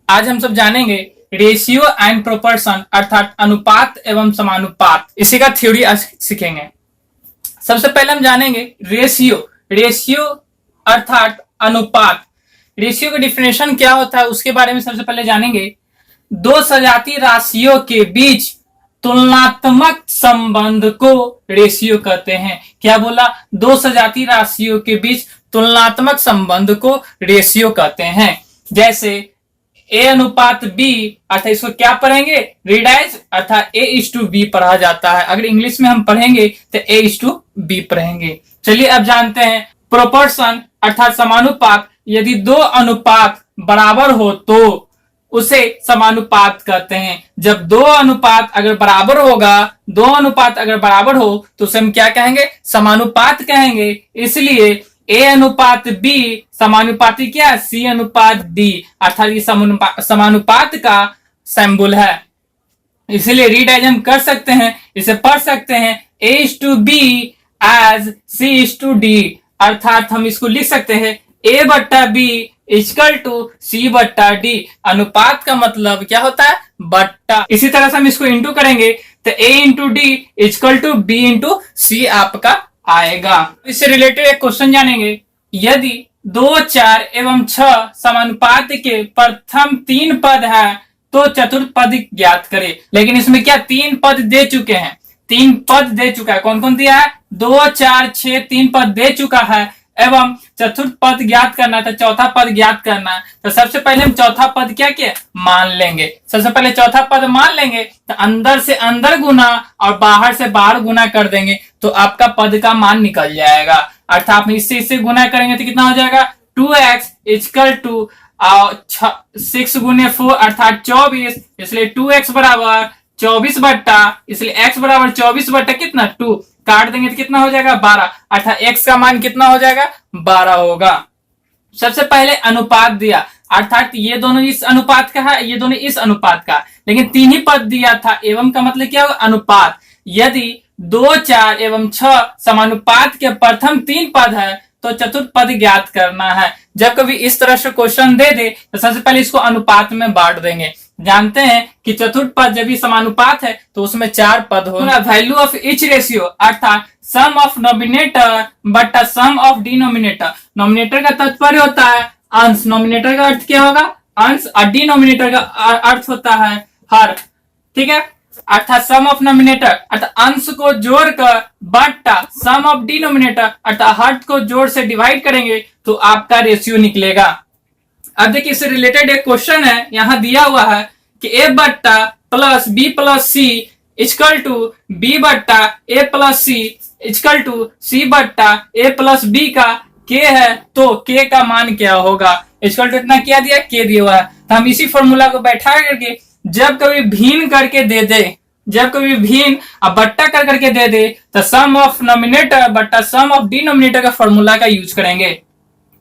आज हम सब जानेंगे रेशियो एंड प्रोपोर्शन अर्थात अनुपात एवं समानुपात। इसी का थ्योरी आज सीखेंगे। सबसे पहले हम जानेंगे रेशियो। रेशियो अर्थात अनुपात। रेशियो का डिफिनेशन क्या होता है उसके बारे में सबसे पहले जानेंगे। दो सजातीय राशियों के बीच तुलनात्मक संबंध को रेशियो कहते हैं। क्या बोला? दो सजातीय राशियों के बीच तुलनात्मक संबंध को रेशियो कहते हैं। जैसे ए अनुपात बी अर्थात इसको क्या पढ़ेंगे? रीडाइज अर्थात ए इज टू बी पढ़ा जाता है। अगर इंग्लिश में हम पढ़ेंगे तो ए इज टू बी पढ़ेंगे। चलिए अब जानते हैं प्रोपोर्शन अर्थात समानुपात। यदि दो अनुपात बराबर हो तो उसे समानुपात कहते हैं। जब दो अनुपात अगर बराबर होगा, दो अनुपात अगर बराबर हो तो उसे हम क्या कहेंगे? समानुपात कहेंगे। इसलिए ए अनुपात बी समानुपाती क्या? सी अनुपात डी अर्थात ये समानुपात का सिंबल है। इसलिए रीडाइज हम कर सकते हैं, इसे पढ़ सकते हैं A is to B as C is to D अर्थात हम इसको लिख सकते हैं ए बट्टा बी इक्वल टू सी बट्टा डी। अनुपात का मतलब क्या होता है? बट्टा। इसी तरह से हम इसको इंटू करेंगे तो A into D equal to B into C आपका आएगा। इससे रिलेटेड एक क्वेश्चन जानेंगे। यदि 2, 4 एवं 6 समानुपात के प्रथम 3 पद है तो चतुर्थ पद ज्ञात करें। लेकिन इसमें क्या 3 पद दे चुके हैं? 3 पद दे चुका है। कौन कौन दिया है? 2, 4, 6 3 पद दे चुका है एवं चतुर्थ पद ज्ञात करना है तो चौथा पद ज्ञात करना है। तो सबसे पहले हम चौथा पद क्या किया? मान लेंगे। सबसे पहले चौथा पद मान लेंगे तो अंदर से अंदर गुना और बाहर से बाहर गुना कर देंगे तो आपका पद का मान निकल जाएगा। अर्थात इससे इससे गुना करेंगे तो कितना हो जाएगा? 2x इक्वल टू 6 गुने 4 अर्थात 24। इसलिए 2x बराबर 24 बट्टा, इसलिए x बराबर 24 बट्टा कितना? 2 काट देंगे तो कितना हो जाएगा? 12 अर्थात x का मान कितना हो जाएगा? 12 होगा। सबसे पहले अनुपात दिया अर्थात ये दोनों इस अनुपात का है, ये दोनों इस अनुपात का, लेकिन 3 ही पद दिया था। एवं का मतलब क्या होगा? अनुपात। यदि 2, 4 एवं 6 समानुपात के प्रथम 3 पद है तो चतुर्थ पद ज्ञात करना है। जब कभी इस तरह से क्वेश्चन दे दे तो सबसे पहले इसको अनुपात में बांट देंगे। जानते हैं कि चतुर्थ पद जब भी समानुपात है तो उसमें 4 पद होगा। वैल्यू ऑफ ईच रेशियो अर्थात सम ऑफ नॉमिनेटर बट्टा सम ऑफ डिनोमिनेटर। नॉमिनेटर का तात्पर्य होता है अंश, नॉमिनेटर का अर्थ क्या होगा? अंश, और डिनोमिनेटर का अर्थ होता है हर। ठीक है, अर्थात सम ऑफ नॉमिनेटर अर्थात अंश को जोड़कर बट्टा सम ऑफ डिनोमिनेटर अर्थात हर को जोड़ से डिवाइड करेंगे तो आपका रेशियो निकलेगा। अब देखिए इससे रिलेटेड एक क्वेश्चन है, यहां दिया हुआ है कि ए बट्टा plus B plus C equal to B बट्टा A plus C equal to C बट्टा ए प्लस बी का के है तो के का मान क्या होगा? इक्वल टू इतना क्या दिया? के दिया हुआ है। तो हम इसी फॉर्मूला को बैठा करके जब कभी भिन्न करके दे दे, जब कभी भिन्न और बट्टा कर करके दे दे तो सम ऑफ नॉमिनेटर बट्टा सम ऑफ डिनोमिनेटर का फॉर्मूला का यूज करेंगे।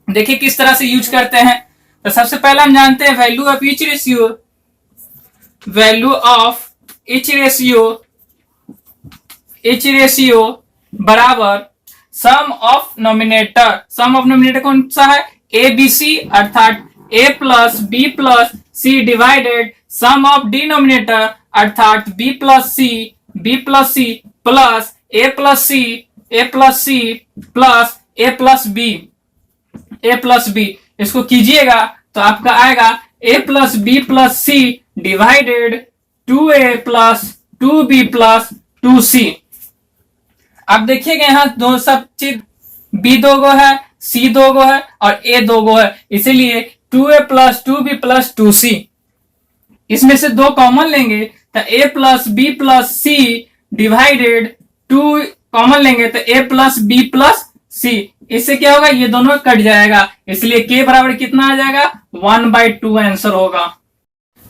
देखिए किस तरह से यूज करते हैं। तो सबसे पहले हम जानते हैं value of each ratio. Value of each ratio बराबर sum of nominator. Sum of nominator कौन सा है? ए बी सी अर्थात A plus B plus C divided sum of denominator अर्थात B plus C plus A plus C plus A plus B. इसको कीजिएगा तो आपका आएगा a plus B plus C divided 2a plus 2b plus 2c। अब देखिएगा यहाँ दो सब चीज b 2 गो है, c 2 गो है और a 2 गो है, इसीलिए 2a plus 2b plus 2c। इसमें से 2 कॉमन लेंगे तो a plus b plus c divided 2 common लेंगे तो a plus b plus c। इससे क्या होगा? ये दोनों कट जाएगा, इसलिए k बराबर कितना आ जाएगा? 1/2 आंसर होगा।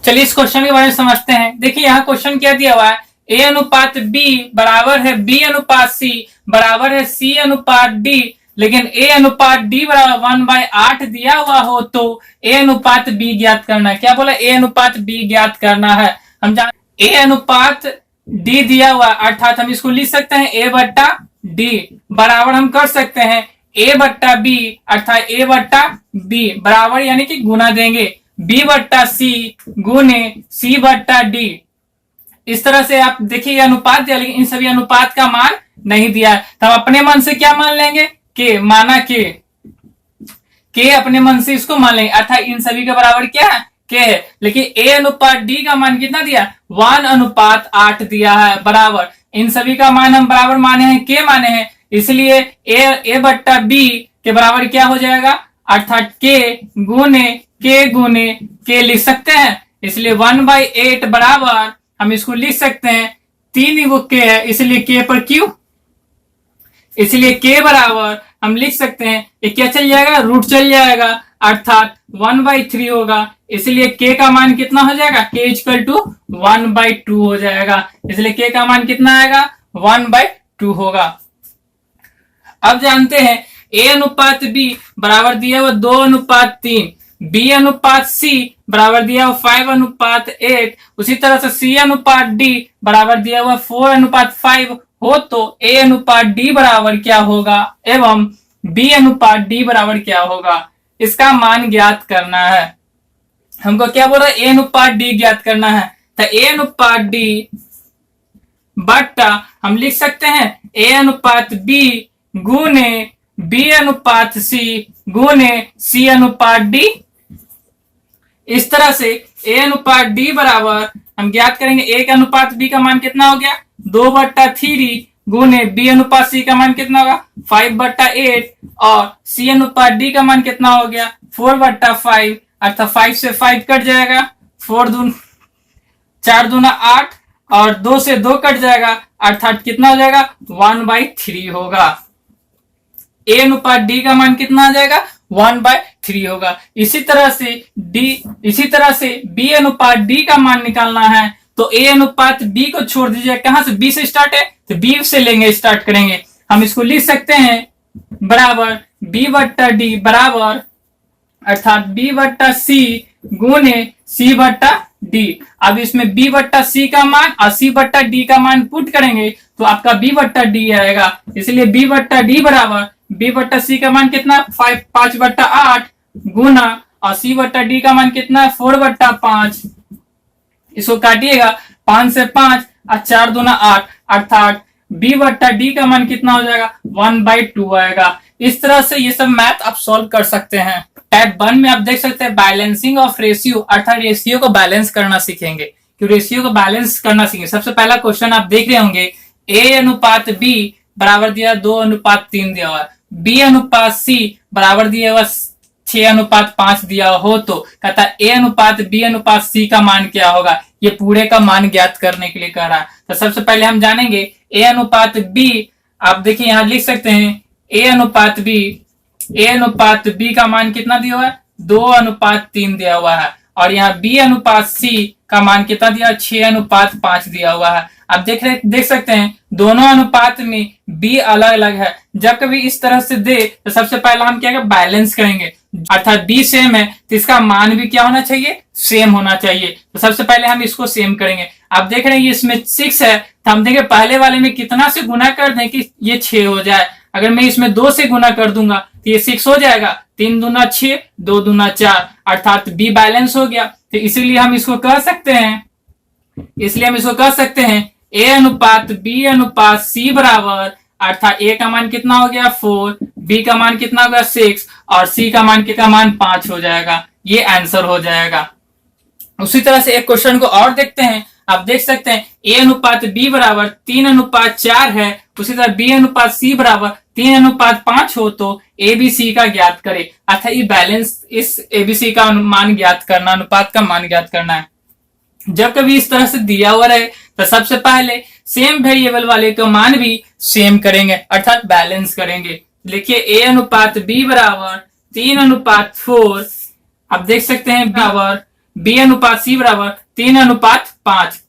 चलिए इस क्वेश्चन के बारे में समझते हैं। देखिए यहाँ क्वेश्चन क्या दिया हुआ है? a अनुपात b बराबर है b अनुपात c बराबर है c अनुपात d, लेकिन a अनुपात d बराबर 1/8 दिया हुआ हो तो a अनुपात b ज्ञात करना है। क्या बोला? a अनुपात b ज्ञात करना है। हम जान a अनुपात d दिया हुआ अर्थात हम इसको लिख सकते हैं a बट्टा d बराबर हम कर सकते हैं a बट्टा b अर्थात a बट्टा b बराबर यानी कि गुना देंगे बी बट्टा सी गुने सी बट्टा डी। इस तरह से आप देखिए अनुपात दिया, लेकिन इन सभी अनुपात का मान नहीं दिया है, तो हम अपने मन से क्या मान लेंगे, के माना के अपने मन से इसको मान लेंगे, अर्थात इन सभी के बराबर क्या है, के है। लेकिन ए अनुपात डी का मान कितना दिया, 1:8 दिया है, बराबर इन सभी का मान हम बराबर माने हैं, के माने हैं, इसलिए ए बट्टा बी के बराबर क्या हो जाएगा, अर्थात के गुने के लिख सकते हैं। इसलिए 1/8 बराबर हम इसको लिख सकते हैं, 3 गो के है इसलिए के पर क्यू, इसलिए के बराबर हम लिख सकते हैं, ये क्या चल जाएगा, रूट चल जाएगा, अर्थात 1/3 होगा। इसलिए के का मान कितना हो जाएगा, के इक्वल टू 1/2 हो जाएगा। इसलिए के का मान कितना आएगा, 1/2 होगा। अब जानते हैं ए अनुपात बी बराबर दिया हुआ 2:3, बी अनुपात सी बराबर दिया हुआ 5:8, उसी तरह से सी अनुपात डी बराबर दिया हुआ 4:5 हो, तो ए अनुपात डी बराबर क्या होगा एवं बी अनुपात डी बराबर क्या होगा, इसका मान ज्ञात करना है। हमको क्या बोल रहा है, ए अनुपात डी ज्ञात करना है, तो ए अनुपात डी बट्टा हम लिख सकते हैं ए अनुपात बी गुने बी अनुपात सी गुने सी अनुपात डी। इस तरह से ए अनुपात डी बराबर हम ज्ञात करेंगे, ए का अनुपात बी का मान कितना हो गया, 2/3 गुने बी अनुपात सी का मान कितना होगा, 5/8 और सी अनुपात डी का मान कितना हो गया, 4/5, अर्थात 5 से 5 कट जाएगा, 4 दूना 8 और 2 से 2 कट जाएगा, अर्थात कितना हो जाएगा, 1/3 होगा। ए अनुपात डी का मान कितना आ जाएगा, 1/3 होगा। इसी तरह से बी अनुपात डी का मान निकालना है, तो ए अनुपात बी को छोड़ दीजिए, कहां से, बी से स्टार्ट है तो बी से लेंगे, स्टार्ट करेंगे। हम इसको लिख सकते हैं बराबर बी बट्टा डी बराबर, अर्थात बी बट्टा सी गुने सी बट्टा डी। अब इसमें बी बट्टा सी का मान और सी बट्टा डी का मान पुट करेंगे तो आपका बी बट्टा डी आएगा। इसलिए बी बट्टा डी बराबर बी बट्टा सी का मान कितना, 5/8 गुना और सी बट्टा डी का मान कितना, 4/5। इसको काटिएगा, 5 से 5 और 4 दूना 8, अर्थात बी बट्टा डी का मान कितना हो जाएगा, 1/2 आएगा। इस तरह से ये सब मैथ आप सॉल्व कर सकते हैं। टाइप 1 में आप देख सकते हैं बैलेंसिंग ऑफ रेशियो, अर्थात रेशियो को बैलेंस करना सीखेंगे, कि रेशियो को बैलेंस करना सीखेंगे। सबसे पहला क्वेश्चन आप देख रहे होंगे, ए अनुपात बी बराबर दिया 2:3 दिया हुआ, बी अनुपात सी बराबर दिया हुआ 6:5 दिया हो, तो कहता ए अनुपात बी अनुपात सी का मान क्या होगा, ये पूरे का मान ज्ञात करने के लिए कह रहा है। तो सबसे पहले हम जानेंगे ए अनुपात बी, आप देखिए यहां लिख सकते हैं ए अनुपात बी का मान कितना दिया हुआ है, 2:3 दिया हुआ है, और यहाँ बी अनुपात सी का मान कितना दिया, 6:5 दिया हुआ है। आप देख सकते हैं दोनों अनुपात में बी अलग अलग है। जब कभी इस तरह से दे तो सबसे पहला हम क्या बैलेंस करेंगे, अर्थात बी सेम है तो इसका मान भी क्या होना चाहिए, सेम होना चाहिए। तो सबसे पहले हम इसको सेम करेंगे। आप देख रहे हैं इसमें 6 है, तो हम देखें पहले वाले में कितना से गुना कर दें कि ये 6 हो जाए। अगर मैं इसमें 2 से गुना कर दूंगा तो ये 6 हो जाएगा, 3 दूना 6, 2 दूना 4, अर्थात बी बैलेंस हो गया। तो इसीलिए हम इसको कह सकते हैं ए अनुपात बी अनुपात सी बराबर, अर्थात ए का मान कितना हो गया 4, बी का मान कितना होगा 6 और सी का मान 5 हो जाएगा। ये आंसर हो जाएगा। उसी तरह से एक क्वेश्चन को और देखते हैं। आप देख सकते हैं ए अनुपात बी बराबर 3:4 है, उसी तरह बी अनुपात सी बराबर 3:5 हो, तो ए बी सी का ज्ञात करे, अर्थात ये बैलेंस इस ए बी सी का मान ज्ञात करना, अनुपात का मान ज्ञात करना है। जब कभी इस तरह से दिया हुआ रहे तो सबसे पहले सेम वेरिएबल वाले का मान भी सेम करेंगे, अर्थात बैलेंस करेंगे। देखिए ए अनुपात बी बराबर 3:4, आप देख सकते हैं बराबर बी अनुपात सी बराबर 3:5।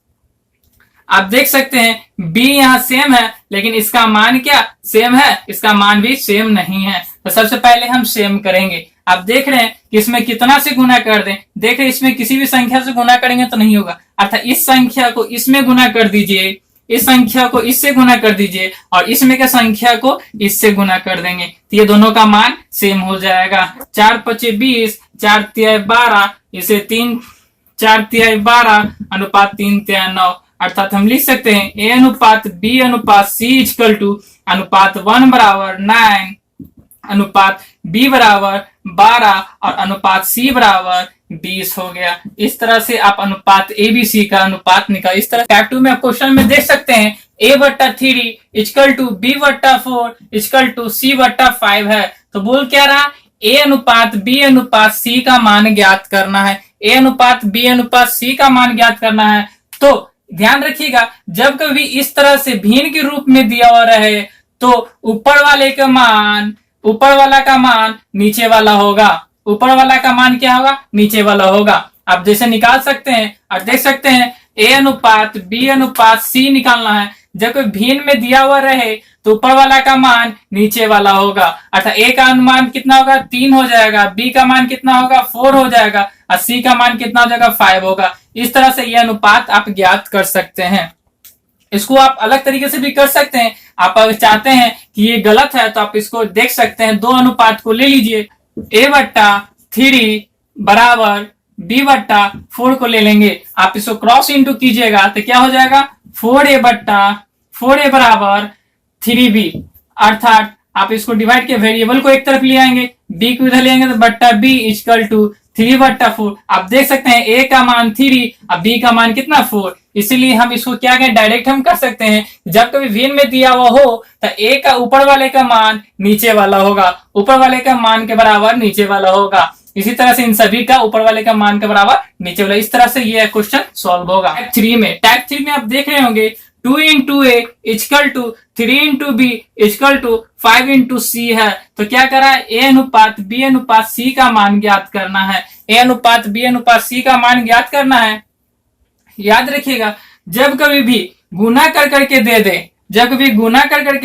आप देख सकते हैं बी यहाँ सेम है, लेकिन इसका मान क्या सेम है, इसका मान भी सेम नहीं है। तो सबसे पहले हम सेम करेंगे। आप देख रहे हैं कि इसमें कितना से गुना कर दें, देख रहे हैं इसमें किसी भी संख्या से गुना करेंगे तो नहीं होगा, अर्थात इस संख्या को इसमें गुना कर दीजिए, इस संख्या को इससे गुना कर दीजिए और इसमें का संख्या को इससे गुना कर देंगे, तो ये दोनों का मान सेम हो जाएगा। 4×5 = 20, 4/12, इसे 3/4 अनुपात 3/9, अर्थात हम लिख सकते हैं ए अनुपात बी अनुपात सी इक्वल टू अनुपात 1 बराबर 9, अनुपात बी बराबर 12 और अनुपात सी बराबर 20 हो गया। इस तरह से आप अनुपात ए बी सी का अनुपात निकाल। इस तरह टाइप 2 में आप क्वेश्चन में देख सकते हैं a/3 equal to b/4 equal to c/5 है। तो बोल क्या रहा, ए अनुपात बी अनुपात सी का मान ज्ञात करना है। ए अनुपात बी अनुपात सी का मान ज्ञात करना है। तो ध्यान रखिएगा, जब कभी इस तरह से भिन्न के रूप में दिया हुआ रहे तो ऊपर वाला का मान नीचे वाला होगा। ऊपर वाला का मान क्या होगा, नीचे वाला होगा। आप जैसे निकाल सकते हैं और देख सकते हैं ए अनुपात बी अनुपात सी निकालना है। जब कोई भिन्न में दिया हुआ रहे तो ऊपर वाला का मान नीचे वाला होगा, अर्थात ए का मान कितना होगा 3 हो जाएगा, बी का मान कितना होगा 4 हो जाएगा और सी का मान कितना हो जाएगा 5 होगा। इस तरह से यह अनुपात आप ज्ञात कर सकते हैं। इसको आप अलग तरीके से भी कर सकते हैं। आप अगर चाहते हैं कि ये गलत है तो आप इसको देख सकते हैं, दो अनुपात को ले लीजिए, a/3 बराबर b/4 को ले लेंगे। आप इसको क्रॉस इंटू कीजिएगा तो क्या हो जाएगा 4a बराबर 3b, अर्थात आप इसको डिवाइड के वेरिएबल को एक तरफ ले आएंगे, b को इधर ले आएंगे तो बट्टा b इक्वल टू 3/4। आप देख सकते हैं a का मान 3 और b का मान कितना 4, इसीलिए हम इसको क्या करें, डायरेक्ट हम कर सकते हैं। जब कभी भिन्न में दिया हुआ हो तो a का ऊपर वाले का मान नीचे वाला होगा, ऊपर वाले का मान के बराबर नीचे वाला होगा। इसी तरह से इन सभी का ऊपर वाले का मान के बराबर नीचे वाला। इस तरह से ये क्वेश्चन सॉल्व होगा। टाइप 3 में आप देख रहे होंगे 2 into a equal to 3 into b equal to 5 into c है। तो क्या करा है, a अनुपात b अनुपात c का मान ज्ञात करना है। a अनुपात b अनुपात c का मान ज्ञात करना है। याद रखिएगा, जब कभी भी गुना कर करके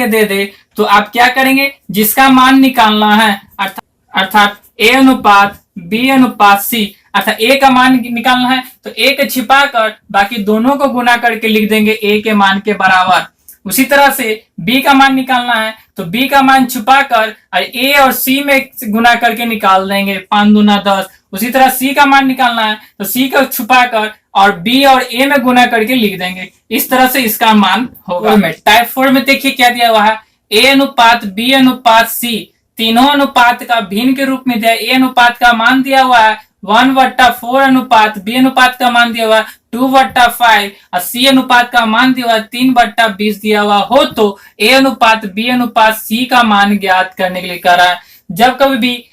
दे दे तो आप क्या करेंगे, जिसका मान निकालना है, अर्थात a अनुपात b अनुपात c, अर्थात a का मान निकालना है तो a के छिपा कर बाकी दोनों को गुना करके लिख देंगे a के मान के बराबर। उसी तरह से b का मान निकालना है तो b का मान छुपा कर a और c में गुना करके निकाल देंगे, 5 दूना 10। उसी तरह c का मान निकालना है तो c को छुपा कर और b और a में गुना करके लिख देंगे। इस तरह से इसका मान होगा। टाइप 4 में देखिए क्या दिया हुआ है, a अनुपात b अनुपात c तीनों अनुपात का भिन्न के रूप में दिया। a अनुपात का मान दिया हुआ है 1/4 अनुपात, b अनुपात का मान दिया हुआ है 2/5 और c अनुपात का मान दिया हुआ है 3/20 दिया हुआ हो तो a अनुपात b अनुपात c का मान ज्ञात करने के लिए कह रहा है। जब कभी भी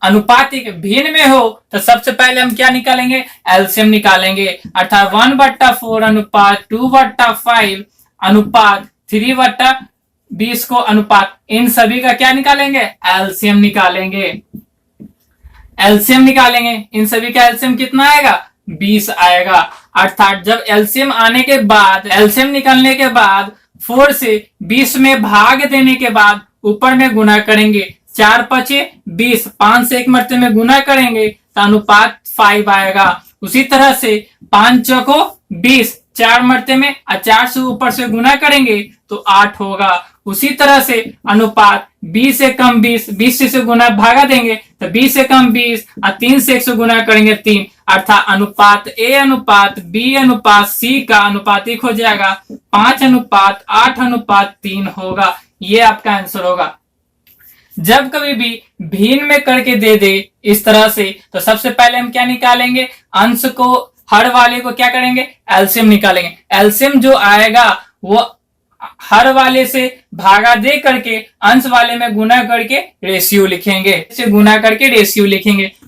अनुपात एक भिन्न में हो तो सबसे पहले हम क्या निकालेंगे, एलसीएम निकालेंगे, अर्थात 1/4 अनुपात 2/5 अनुपात 3/20 को अनुपात, इन सभी का क्या निकालेंगे, एलसीएम निकालेंगे। इन सभी का एलसीएम कितना आएगा, 20 आएगा। अर्थात जब एलसीएम निकालने के बाद 4 से 20 में भाग देने के बाद ऊपर में गुना करेंगे, 4×5 = 20, 5 से एक मरते में गुना करेंगे तो अनुपात 5 आएगा। उसी तरह से 5×4 = 20, 4 मरते में 4 से ऊपर से गुना करेंगे तो 8 होगा। उसी तरह से अनुपात 20 से कम 20 से गुना भागा देंगे तो 20 से कम 20 और 3 से 100 गुना करेंगे 3, अर्थात अनुपात a अनुपात b अनुपात c का अनुपातिक हो जाएगा 5:8:3 होगा। ये आपका आंसर होगा। जब कभी भी भिन्न में करके दे दे इस तरह से तो सबसे पहले हम क्या निकालेंगे, अंश को, हर वाले को क्या करेंगे, एलसीएम निकालेंगे। एलसीएम जो आएगा वो हर वाले से भागा दे करके अंश वाले में गुना करके रेशियो लिखेंगे,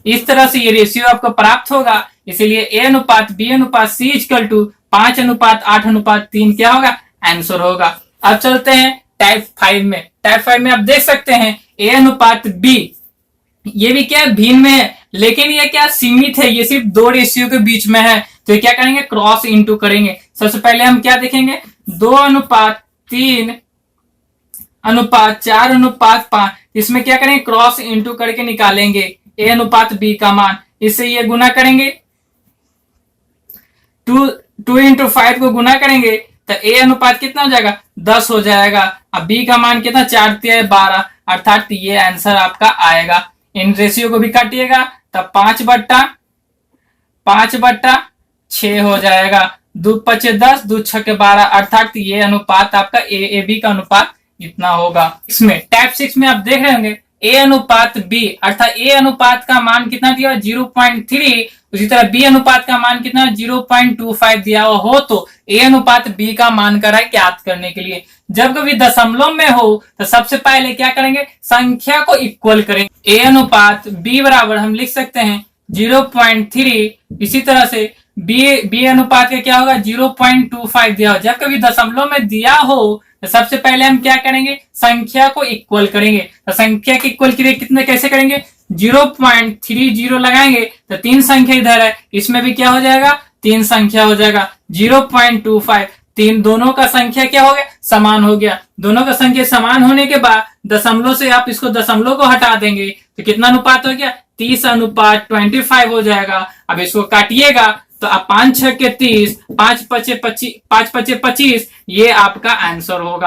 इस तरह से ये रेशियो आपको प्राप्त होगा। इसीलिए a अनुपात b अनुपात c इक्वल टू 5:8:3 क्या होगा, आंसर होगा। अब चलते हैं टाइप 5 में। टाइप 5 में आप देख सकते हैं a अनुपात b, ये भी क्या भिन्न में है लेकिन ये क्या सीमित है, ये सिर्फ 2 रेशियो के बीच में है। तो ये क्या करेंगे, क्रॉस इंटू करेंगे। सबसे पहले हम क्या देखेंगे, 2:3:4:5, इसमें क्या करेंगे, क्रॉस इंटू करके निकालेंगे a अनुपात b का मान। इससे ये गुना करेंगे, 2 into 5 को गुना करेंगे तो a अनुपात कितना हो जाएगा, 10 हो जाएगा। अब b का मान कितना, 4×12, अर्थात ये आंसर आपका आएगा। इन रेशियो को भी काटिएगा तब 5/6 हो जाएगा। 2 पचे 10, 2 छके 12, अर्थात ये अनुपात आपका ए बी का अनुपात इतना होगा। इसमें टाइप 6 में आप देख रहे होंगे ए अनुपात बी, अर्थात ए अनुपात का मान कितना दिया 0.3, उसी तरह बी अनुपात का मान कितना 0.25 दिया हुआ हो तो ए अनुपात बी का मान करा है ज्ञात करने के लिए। जब कभी दशमलव में हो तो सबसे पहले क्या करेंगे, संख्या को इक्वल करेंगे। ए अनुपात बी बराबर हम लिख सकते हैं 0.3, इसी तरह से बी अनुपात का क्या होगा 0.25 दिया हो। जब कभी दशमलव में दिया हो तो सबसे पहले हम क्या करेंगे, संख्या को इक्वल करेंगे। तो संख्या के इक्वल के लिए कितने कैसे करेंगे, 0.30 लगाएंगे तो 3 संख्या इधर है, इसमें भी क्या हो जाएगा 3 संख्या हो जाएगा। 0.25 तीन दोनों का संख्या क्या हो गया, समान हो गया। दोनों का संख्या समान होने के बाद दशमलव से आप इसको दशमलव को हटा देंगे तो कितना अनुपात हो गया 30:25 हो जाएगा। अब इसको काटिएगा तो आप 5 6 के 30, 5 पचे 25, ये आपका आंसर होगा।